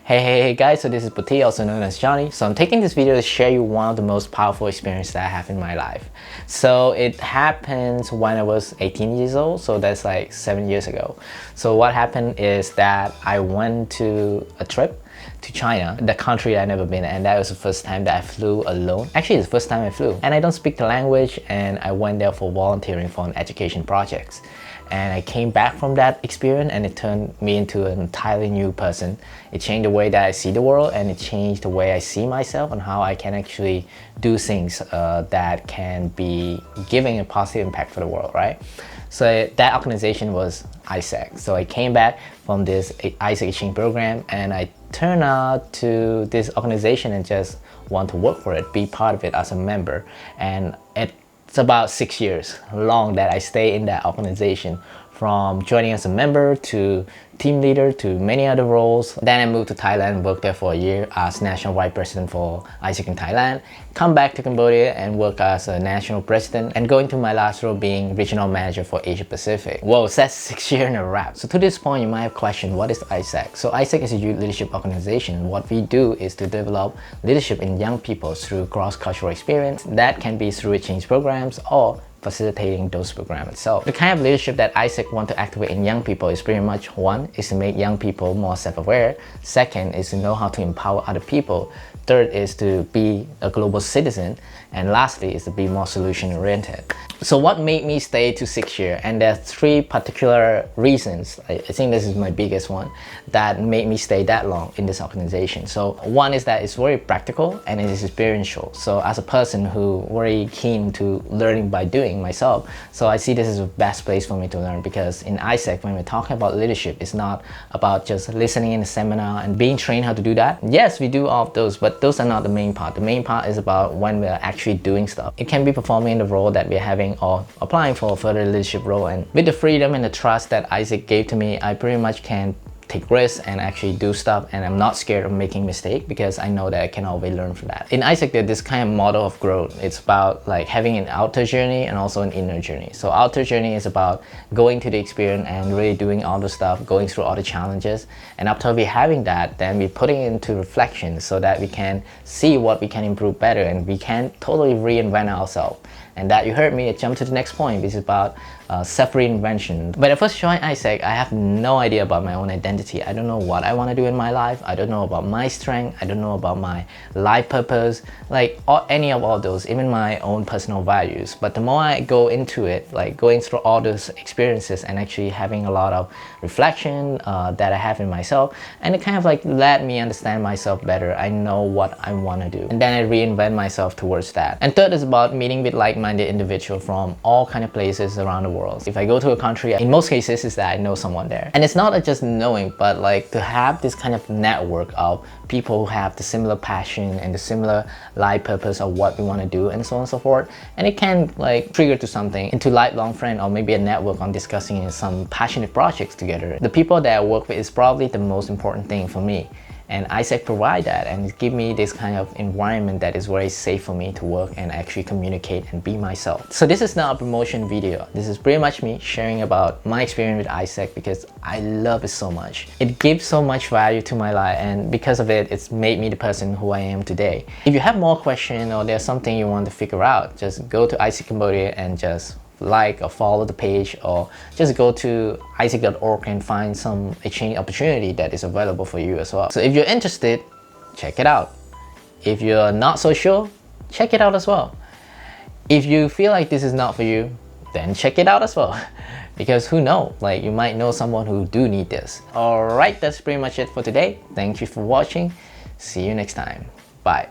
Hey guys, so this is Puti, also known as Johnny. So I'm taking this video to share you one of the most powerful experiences that I have in my life. So it happens when I was 18 years old, so that's like 7 years ago. So what happened is that I went to a trip to China, the country I've never been, and that was the first time that I flew alone. Actually, it's the first time I flew. And I don't speak the language, and I went there for volunteering for an education project. And I came back from that experience and it turned me into an entirely new person. It changed the way that I see the world, and it changed the way I see myself and how I can actually do things that can be giving a positive impact for the world, right? So that organization was AIESEC. So I came back from this AIESEC exchange program and I turned out to this organization and just want to work for it, be part of it as a member. And it's about 6 years long that I stay in that organization, from joining as a member to team leader to many other roles. Then I moved to Thailand, worked there for a year as national vice president for AIESEC in Thailand. Come back to Cambodia and work as a national president, and going to my last role being regional manager for Asia Pacific. Whoa, so that's 6 years in a wrap. So to this point, you might have questioned, what is AIESEC? So AIESEC is a youth leadership organization. What we do is to develop leadership in young people through cross-cultural experience. That can be through exchange programs or facilitating those programs itself. The kind of leadership that AIESEC want to activate in young people is pretty much, one, is to make young people more self-aware. Second is to know how to empower other people. Third is to be a global citizen. And lastly is to be more solution-oriented. So what made me stay to 6 years? And there are three particular reasons, I think this is my biggest one, that made me stay that long in this organization. So one is that it's very practical and it is experiential. So as a person who very keen to learning by doing myself, so I see this as the best place for me to learn, because in AIESEC, when we're talking about leadership, it's not about just listening in a seminar and being trained how to do that. Yes, we do all of those, but those are not the main part. The main part is about when we're actually doing stuff. It can be performing the role that we're having or applying for a further leadership role. And with the freedom and the trust that AIESEC gave to me, I pretty much can take risks and actually do stuff, and I'm not scared of making mistakes because I know that I can always learn from that. In AIESEC, there's this kind of model of growth. It's about like having an outer journey and also an inner journey. So outer journey is about going to the experience and really doing all the stuff, going through all the challenges, and after we having that, then we putting it into reflection so that we can see what we can improve better and we can totally reinvent ourselves. And that you heard me jump to the next point, which is about self-reinvention. When I first joined AIESEC, I have no idea about my own identity. I don't know what I want to do in my life. I don't know about my strength. I don't know about my life purpose, like any of all those, even my own personal values. But the more I go into it, like going through all those experiences and actually having a lot of reflection that I have in myself, and it kind of like let me understand myself better. I know what I want to do, and then I reinvent myself towards that. And third is about meeting with like-minded individuals from all kind of places around the world. If I go to a country, in most cases is that I know someone there. And it's not just knowing, but like to have this kind of network of people who have the similar passion and the similar life purpose of what we want to do, and so on and so forth. And it can like trigger to something, into lifelong friend, or maybe a network on discussing some passionate projects together. The people that I work with is probably the most important thing for me. And AIESEC provide that and give me this kind of environment that is very safe for me to work and actually communicate and be myself. So this is not a promotion video. This is pretty much me sharing about my experience with AIESEC because I love it so much. It gives so much value to my life, and because of it, it's made me the person who I am today. If you have more questions or there's something you want to figure out, just go to AIESEC Cambodia and just like or follow the page, or just go to AIESEC.org and find some exchange opportunity that is available for you as well. So if you're interested, check it out. If you're not so sure, check it out as well. If you feel like this is not for you, then check it out as well. Because who knows, like you might know someone who do need this. Alright, that's pretty much it for today. Thank you for watching. See you next time. Bye.